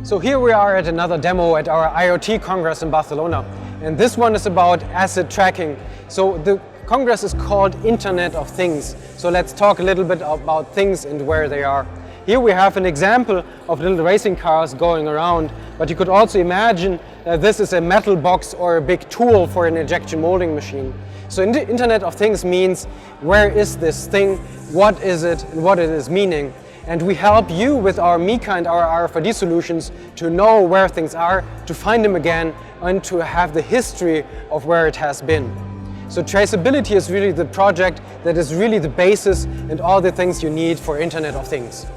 So here we are at another demo at our IoT Congress in Barcelona. And this one is about asset tracking. So the Congress is called Internet of Things. So let's talk a little bit about things and where they are. Here we have an example of little racing cars going around, but you could also imagine that this is a metal box or a big tool for an injection molding machine. So Internet of Things means where is this thing, what is it, and what it is meaning. And we help you with our Mica and our RFID solutions to know where things are, to find them again, and to have the history of where it has been. So traceability is really the project that is really the basis and all the things you need for Internet of Things.